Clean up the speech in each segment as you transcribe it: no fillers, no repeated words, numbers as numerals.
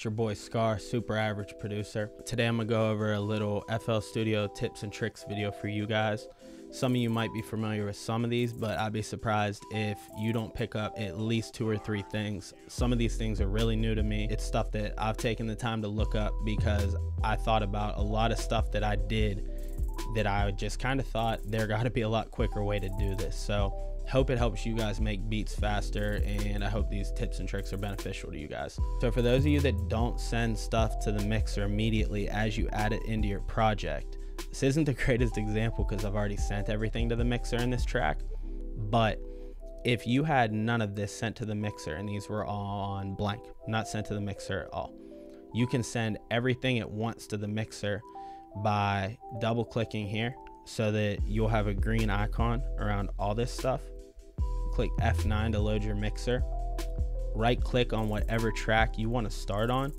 It's your boy Scar, super average producer. Today I'm gonna go over a little FL Studio tips and tricks video for you guys. Some of you might be familiar with some of these, but I'd be surprised if you don't pick up at least 2 or 3 things. Some of these things are really new to me. It's stuff that I've taken the time to look up because I thought about a lot of stuff that I did that I just kind of thought there gotta be a lot quicker way to do this. So hope it helps you guys make beats faster, and I hope these tips and tricks are beneficial to you guys. So for those of you that don't send stuff to the mixer immediately as you add it into your project, this isn't the greatest example because I've already sent everything to the mixer in this track, but if you had none of this sent to the mixer and these were all on blank, not sent to the mixer at all, you can send everything at once to the mixer by double clicking here so that you'll have a green icon around all this stuff. Click F9 to load your mixer. Right click on whatever track you want to start on.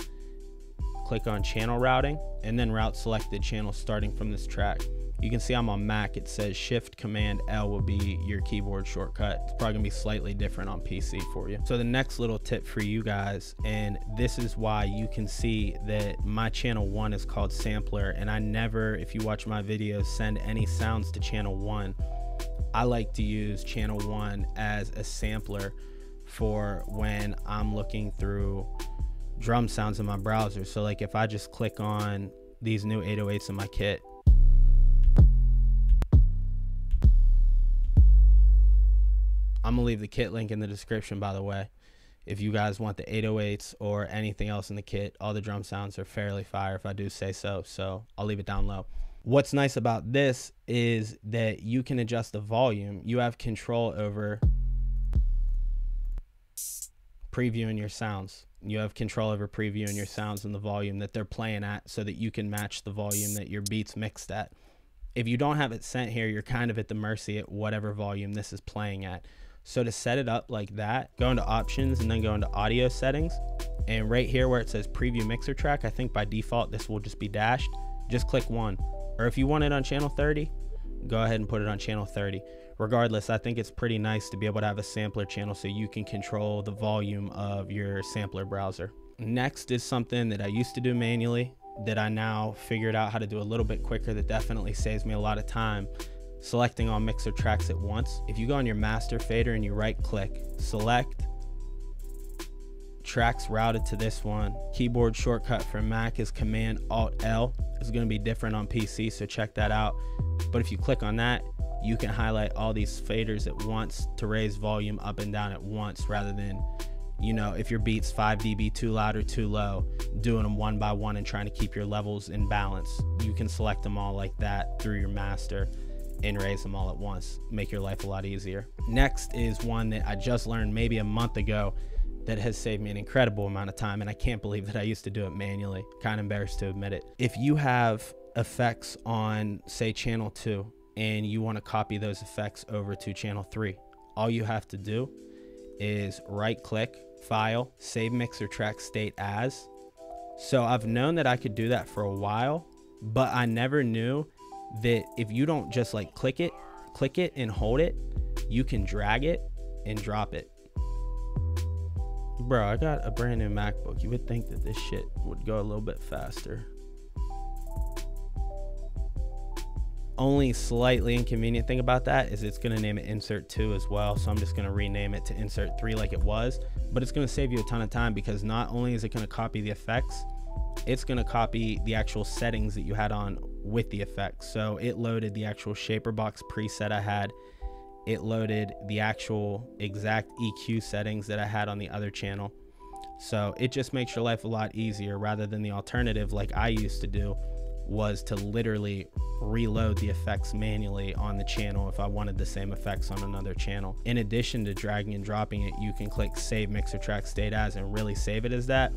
Click on channel routing and then route selected channel starting from this track. You can see I'm on Mac. It says Shift Command L will be your keyboard shortcut. It's probably gonna be slightly different on PC for you. So the next little tip for you guys, and this is why you can see that my channel 1 is called sampler, and I never, if you watch my videos, send any sounds to channel 1. I like to use channel 1 as a sampler for when I'm looking through drum sounds in my browser. So like if I just click on these new 808s in my kit, I'm gonna leave the kit link in the description, by the way. If you guys want the 808s or anything else in the kit, all the drum sounds are fairly fire if I do say so, so I'll leave it down low. What's nice about this is that you can adjust the volume. You have control over previewing your sounds. You have control over previewing your sounds and the volume that they're playing at so that you can match the volume that your beat's mixed at. If you don't have it sent here, you're kind of at the mercy at whatever volume this is playing at. So to set it up like that, go into options and then go into audio settings. And right here where it says preview mixer track, I think by default this will just be dashed. Just click 1. Or if you want it on channel 30, go ahead and put it on channel 30. Regardless, I think it's pretty nice to be able to have a sampler channel so you can control the volume of your sampler browser. Next is something that I used to do manually that I now figured out how to do a little bit quicker that definitely saves me a lot of time. Selecting all mixer tracks at once. If you go on your master fader and you right click, select tracks routed to this one. Keyboard shortcut for Mac is Command Alt L. It's going to be different on PC, so check that out. But if you click on that, you can highlight all these faders at once to raise volume up and down at once, rather than, you know, if your beat's 5 dB too loud or too low, doing them one by one and trying to keep your levels in balance. You can select them all like that through your master and raise them all at once. Make your life a lot easier. Next is one that I just learned maybe a month ago that has saved me an incredible amount of time, and I can't believe that I used to do it manually. Kind of embarrassed to admit it. If you have effects on, say, channel 2 and you want to copy those effects over to channel 3, all you have to do is right click, file, save mixer track state as. So I've known that I could do that for a while, but I never knew that if you don't just like click it and hold it, you can drag it and drop it. Bro, I got a brand new MacBook. You would think that this shit would go a little bit faster. Only slightly inconvenient thing about that is it's going to name it insert 2 as well, so I'm just going to rename it to insert 3 like it was. But it's going to save you a ton of time because not only is it going to copy the effects, it's going to copy the actual settings that you had on with the effects. So it loaded the actual shaper box preset I had. It loaded the actual exact EQ settings that I had on the other channel. So it just makes your life a lot easier, rather than the alternative like I used to do was to literally reload the effects manually on the channel if I wanted the same effects on another channel. In addition to dragging and dropping it, you can click save mixer track state as and really save it as that.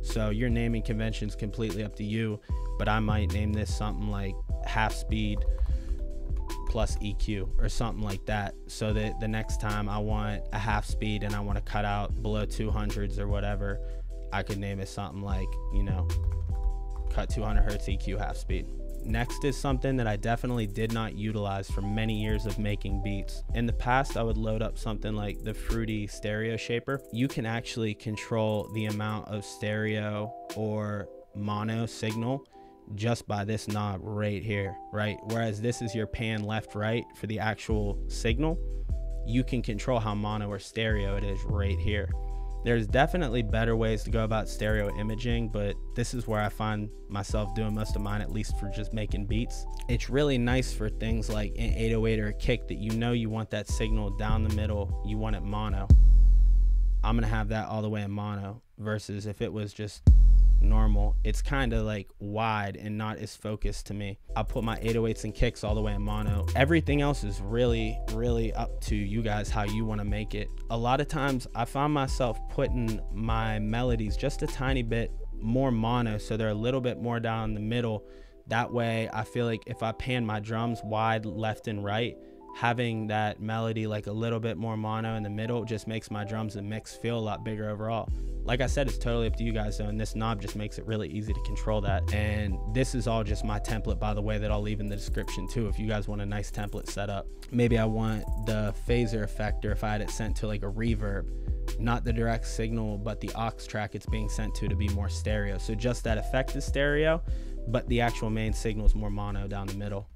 So your naming convention is completely up to you, but I might name this something like half speed plus EQ or something like that, so that the next time I want a half speed and I want to cut out below 200s or whatever, I could name it something like, you know, cut 200 hertz EQ half speed. Next is something that I definitely did not utilize for many years of making beats. In the past, I would load up something like the Fruity Stereo Shaper. You can actually control the amount of stereo or mono signal just by this knob right here, right? Whereas this is your pan left, right for the actual signal. You can control how mono or stereo it is right here. There's definitely better ways to go about stereo imaging, but this is where I find myself doing most of mine, at least for just making beats. It's really nice for things like an 808 or a kick that you know you want that signal down the middle, you want it mono. I'm gonna have that all the way in mono, versus if it was just normal, it's kind of like wide and not as focused to me. I'll put my 808s and kicks all the way in mono. Everything else is really up to you guys, how you want to make it. A lot of times I find myself putting my melodies just a tiny bit more mono, so they're a little bit more down the middle. That way I feel like if I pan my drums wide left and right, having that melody like a little bit more mono in the middle just makes my drums and mix feel a lot bigger overall. Like I said, it's totally up to you guys though, and this knob just makes it really easy to control that. And this is all just my template, by the way, that I'll leave in the description too if you guys want a nice template set up. Maybe I want the phaser effect, or if I had it sent to like a reverb, not the direct signal but the aux track it's being sent to be more stereo. So just that effect is stereo, but the actual main signal is more mono down the middle.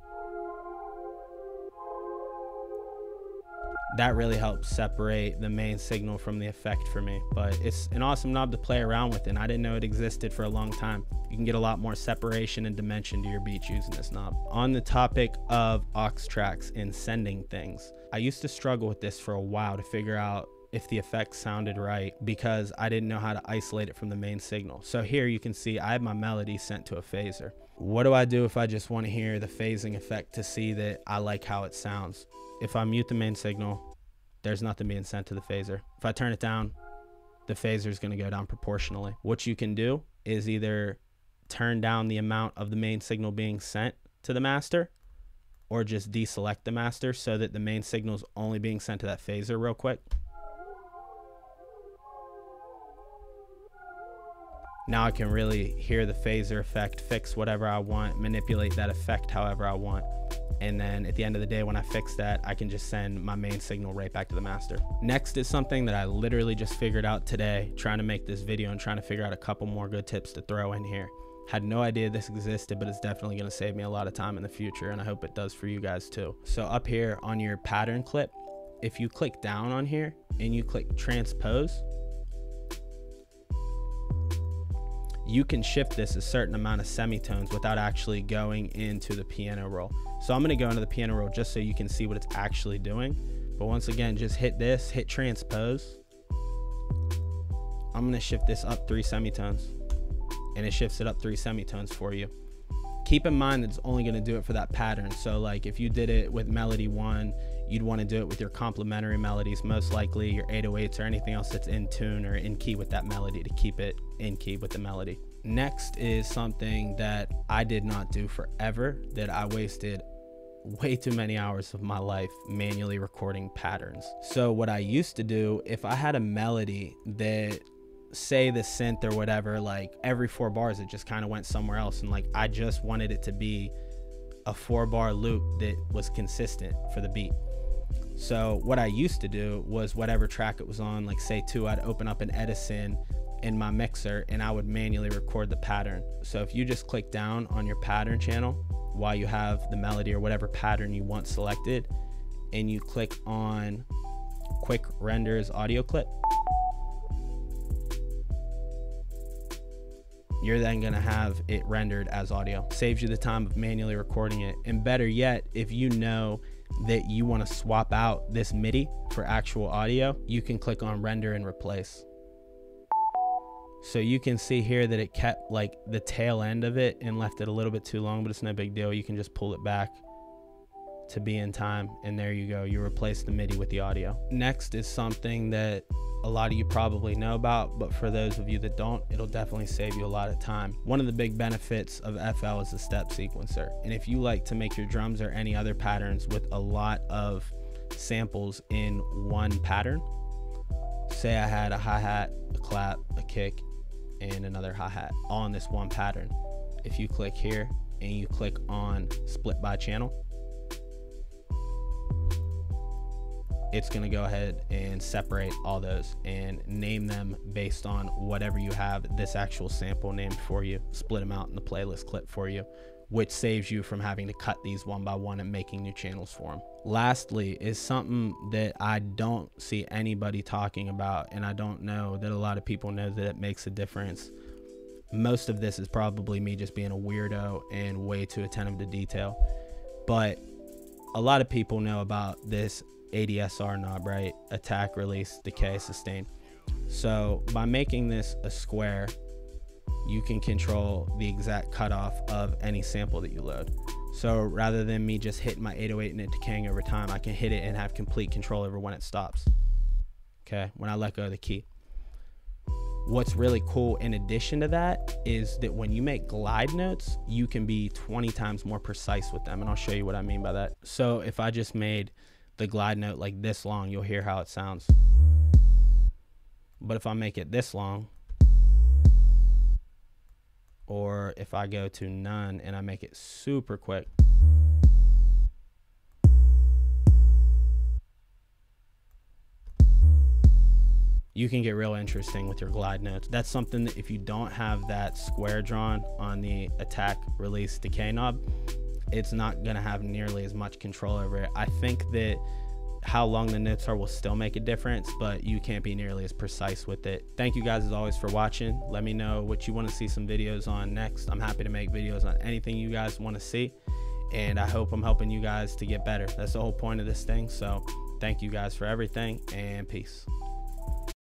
That really helps separate the main signal from the effect for me. But it's an awesome knob to play around with, and I didn't know it existed for a long time. You can get a lot more separation and dimension to your beats using this knob. On the topic of aux tracks and sending things, I used to struggle with this for a while to figure out if the effect sounded right, because I didn't know how to isolate it from the main signal. So here you can see I have my melody sent to a phaser. What do I do if I just want to hear the phasing effect to see that I like how it sounds? If I mute the main signal, there's nothing being sent to the phaser. If I turn it down, the phaser is going to go down proportionally. What you can do is either turn down the amount of the main signal being sent to the master, or just deselect the master so that the main signal is only being sent to that phaser real quick. Now I can really hear the phaser effect, fix whatever I want, manipulate that effect however I want. And then at the end of the day, when I fix that, I can just send my main signal right back to the master. Next is something that I literally just figured out today, trying to make this video and trying to figure out a couple more good tips to throw in here. Had no idea this existed, but it's definitely going to save me a lot of time in the future, and I hope it does for you guys too. So up here on your pattern clip, if you click down on here and you click transpose, you can shift this a certain amount of semitones without actually going into the piano roll. So I'm going to go into the piano roll just so you can see what it's actually doing. But once again, just hit this, hit transpose. I'm going to shift this up 3 semitones, and it shifts it up 3 semitones for you. Keep in mind that it's only going to do it for that pattern. So like if you did it with melody 1, you'd want to do it with your complementary melodies, most likely your 808s or anything else that's in tune or in key with that melody, to keep it in key with the melody. Next is something that I did not do forever, that I wasted way too many hours of my life manually recording patterns. So what I used to do, if I had a melody that, say the synth or whatever, like every 4 bars it just kind of went somewhere else, and like I just wanted it to be a 4-bar loop that was consistent for the beat. So what I used to do was whatever track it was on, like say 2, I'd open up an Edison in my mixer and I would manually record the pattern. So if you just click down on your pattern channel while you have the melody or whatever pattern you want selected, and you click on quick renders audio clip, you're then going to have it rendered as audio. Saves you the time of manually recording it. And better yet, if you know that you want to swap out this MIDI for actual audio, you can click on render and replace. So you can see here that it kept like the tail end of it and left it a little bit too long, but it's no big deal. You can just pull it back to be in time, and there you go. You replace the MIDI with the audio. Next is something that a lot of you probably know about, but for those of you that don't, it'll definitely save you a lot of time. One of the big benefits of FL is the step sequencer. And if you like to make your drums or any other patterns with a lot of samples in one pattern, say I had a hi-hat, a clap, a kick, and another hi-hat all in this one pattern. If you click here and you click on split by channel, it's going to go ahead and separate all those and name them based on whatever you have this actual sample named for you, split them out in the playlist clip for you, which saves you from having to cut these one by one and making new channels for them. Lastly is something that I don't see anybody talking about, and I don't know that a lot of people know that it makes a difference. Most of this is probably me just being a weirdo and way too attentive to detail, but a lot of people know about this ADSR knob, right? Attack, release, decay, sustain. So by making this a square, you can control the exact cutoff of any sample that you load. So rather than me just hitting my 808 and it decaying over time, I can hit it and have complete control over when it stops. Okay, when I let go of the key. What's really cool in addition to that is that when you make glide notes, you can be 20 times more precise with them. And I'll show you what I mean by that. So if I just made the glide note like this long, you'll hear how it sounds. But if I make it this long, or if I go to none and I make it super quick, you can get real interesting with your glide notes. That's something that if you don't have that square drawn on the attack, release, decay knob, it's not gonna have nearly as much control over it. I think that how long the notes are will still make a difference, but you can't be nearly as precise with it. Thank you guys as always for watching. Let me know what you want to see some videos on next. I'm happy to make videos on anything you guys want to see, and I hope I'm helping you guys to get better. That's the whole point of this thing. So thank you guys for everything, and peace.